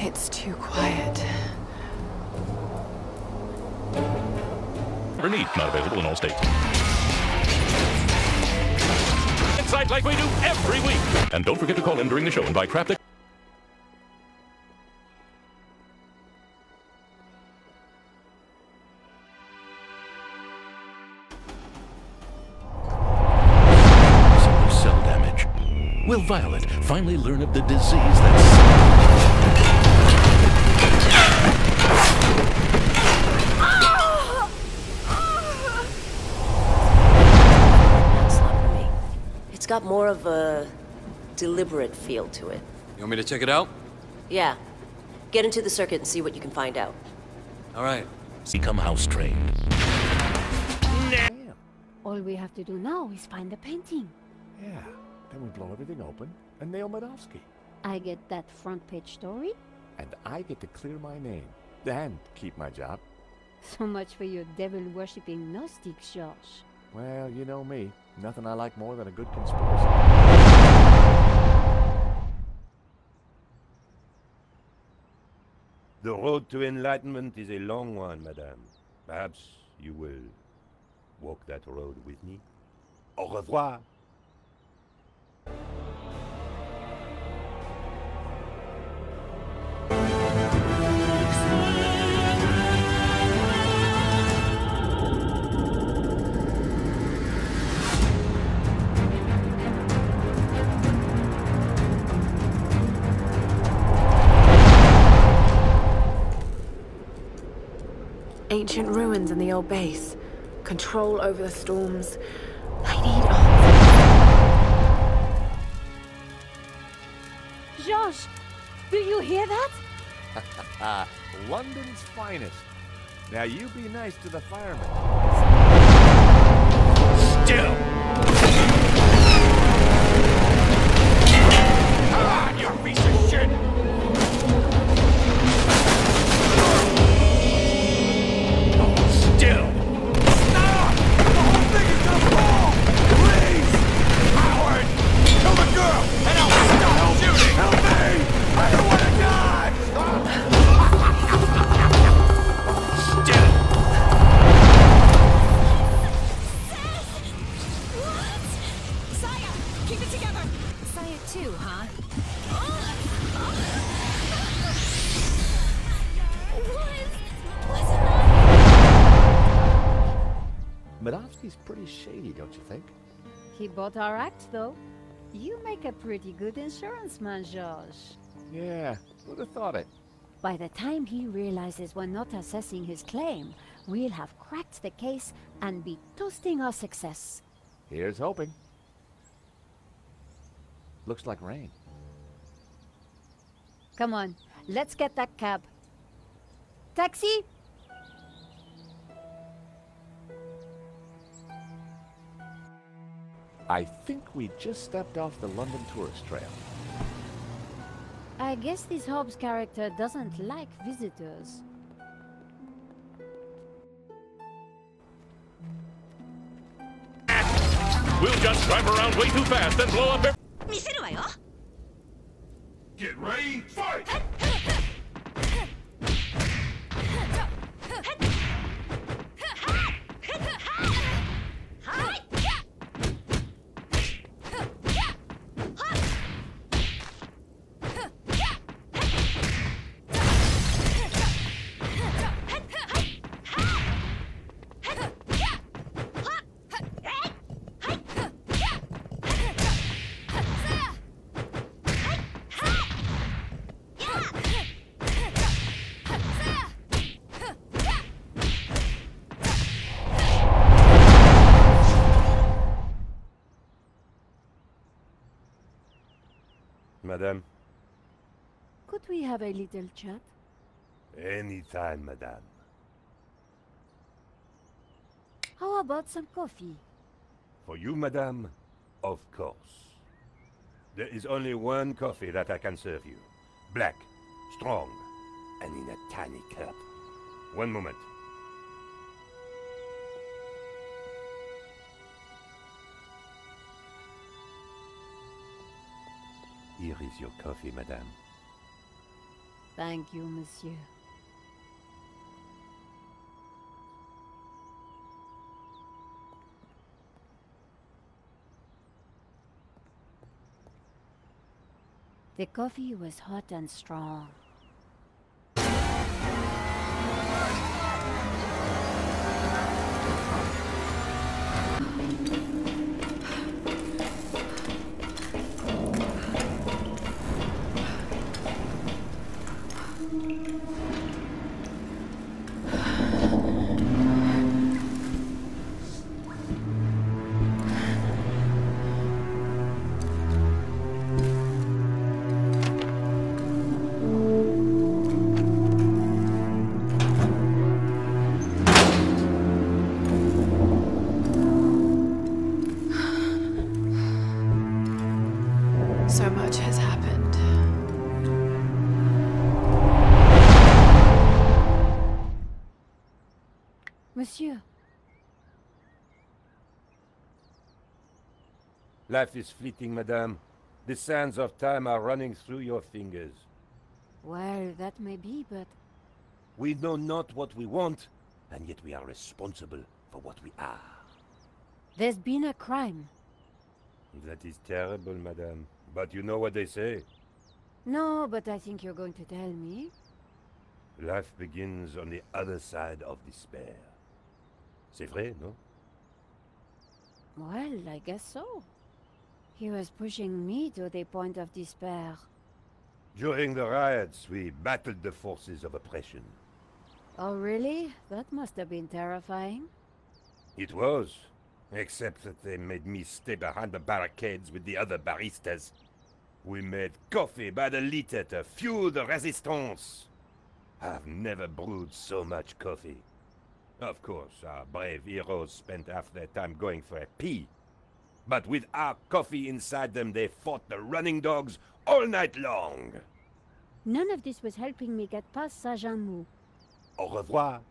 It's too quiet. Need not available in all states. Insight like we do every week. And don't forget to call in during the show and buy crap that... Cell damage. Will Violet finally learn of the disease that's... It's got more of a deliberate feel to it. You want me to check it out? Yeah. Get into the circuit and see what you can find out. All right. Become house trained. All we have to do now is find the painting. Yeah, then we blow everything open and nail Bountiful. I get that front page story? And I get to clear my name and keep my job. So much for your devil-worshipping Gnostic, George. Well, you know me. Nothing I like more than a good conspiracy. The road to enlightenment is a long one, madame. Perhaps you will walk that road with me? Au revoir. Ancient ruins in the old base. Control over the storms. I need answers. George, do you hear that? London's finest. Now you be nice to the firemen. Still! Come on, you piece of shit! Still! Stop! The whole thing is gonna fall! Please! Howard! Kill the girl, and I'll stop shooting! Help me! I don't want to die! Still! What? Saya, keep it together. Saya too, huh? Wasn't I? Bountiful's pretty shady, don't you think? He bought our act, though. You make a pretty good insurance man, George. Yeah, who'd have thought it? By the time he realizes we're not assessing his claim, we'll have cracked the case and be toasting our success. Here's hoping. Looks like rain. Come on, let's get that cab. Taxi! I think we just stepped off the London tourist trail. I guess this Hobbs character doesn't like visitors. We'll just drive around way too fast and blow up every... 見せるわよ。 Get ready, fight! Madame? Could we have a little chat? Anytime, madame. How about some coffee? For you, madame, of course. There is only one coffee that I can serve you. Black, strong, and in a tiny cup. One moment. Here is your coffee, madame. Thank you, monsieur. The coffee was hot and strong. So much has happened. Monsieur, Life is fleeting, madame. The sands of time are running through your fingers. well, that may be, but We know not what we want, and yet we are responsible for what we are. there's been a crime. That is terrible, madame. But you know what they say. No, but I think you're going to tell me. Life begins on the other side of despair. C'est vrai, no? Well, I guess so. He was pushing me to the point of despair. During the riots, we battled the forces of oppression. Oh, really? That must have been terrifying. It was. Except that they made me stay behind the barricades with the other baristas. We made coffee by the liter to fuel the resistance. I've never brewed so much coffee. Of course, our brave heroes spent half their time going for a pee. But with our coffee inside them, they fought the running dogs all night long. None of this was helping me get past Saint-Jean-Mou. Au revoir.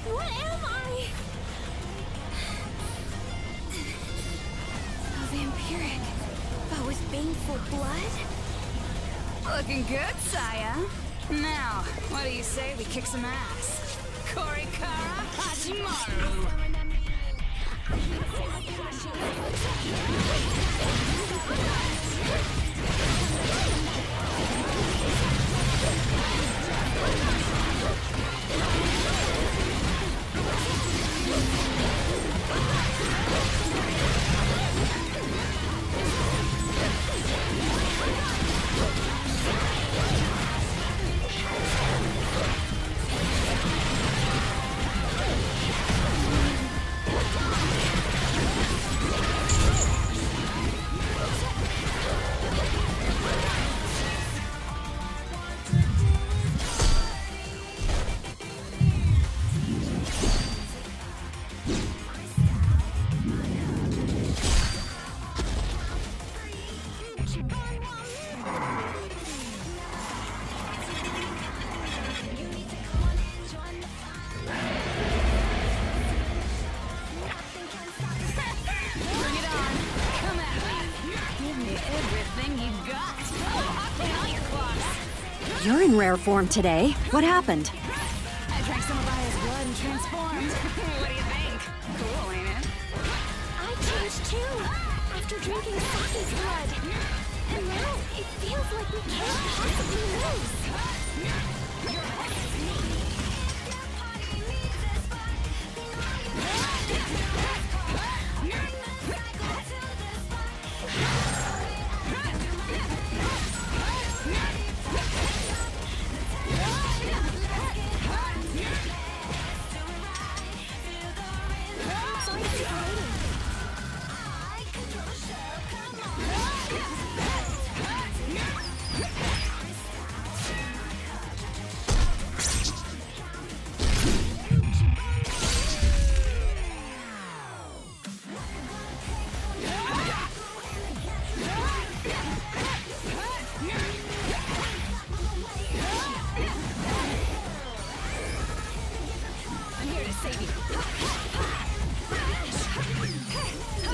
What am I? So vampiric, but with baneful blood? Looking good, Saya. Now, what do you say we kick some ass? Korikara Hachimaru! You're in rare form today. What happened? I drank some of Aya's blood and transformed. What do you think? Cool, ain't it? I changed too, after drinking Saki's blood. And now it feels like we can't possibly lose.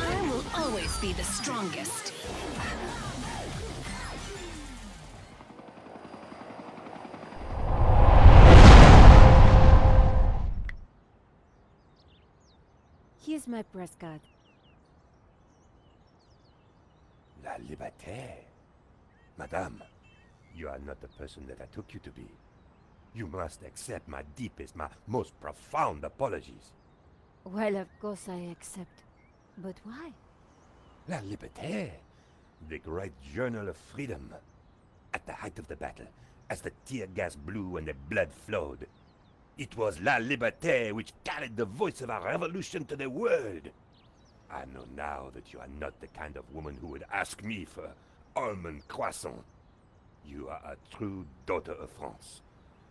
I will always be the strongest. Here's my press card. La liberté. Madame, you are not the person that I took you to be. You must accept my deepest, my most profound apologies. Well, of course I accept. But why? La Liberté, the great journal of freedom. At the height of the battle, as the tear gas blew and the blood flowed, it was La Liberté which carried the voice of our revolution to the world. I know now that you are not the kind of woman who would ask me for almond croissant. You are a true daughter of France,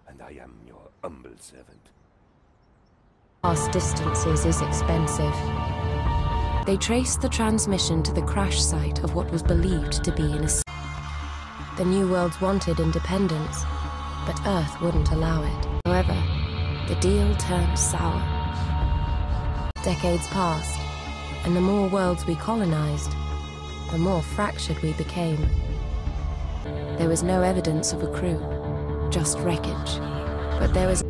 and I am your humble servant. Vast distances is expensive. They traced the transmission to the crash site of what was believed to be in a... The New Worlds wanted independence, but Earth wouldn't allow it. However, the deal turned sour. Decades passed, and the more worlds we colonized, the more fractured we became. There was no evidence of a crew, just wreckage. But there was...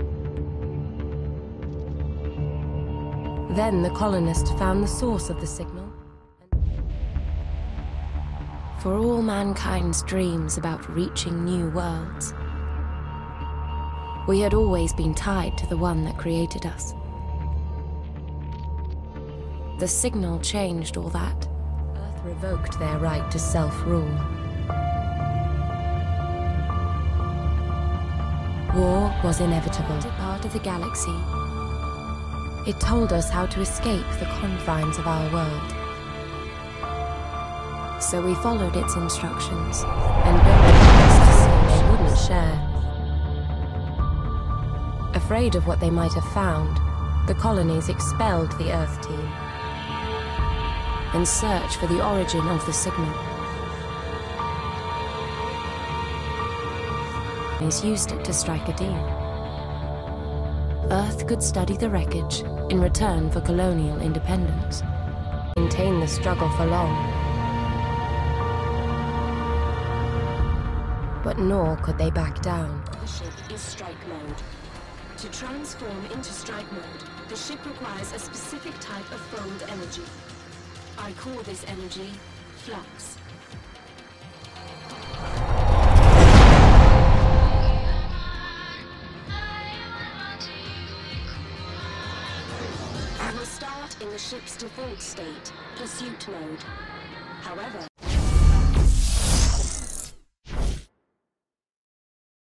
Then the colonists found the source of the signal. For all mankind's dreams about reaching new worlds, we had always been tied to the one that created us. The signal changed all that. Earth revoked their right to self-rule. War was inevitable. Part of the galaxy. It told us how to escape the confines of our world. So we followed its instructions and built a place they wouldn't share. Afraid of what they might have found, the colonies expelled the Earth team and searched for the origin of the signal. Used it to strike a deal. Earth could study the wreckage in return for colonial independence, maintain the struggle for long. But nor could they back down. The ship is strike mode. To transform into strike mode, the ship requires a specific type of fold energy. I call this energy flux. In the ship's default state, pursuit mode. However,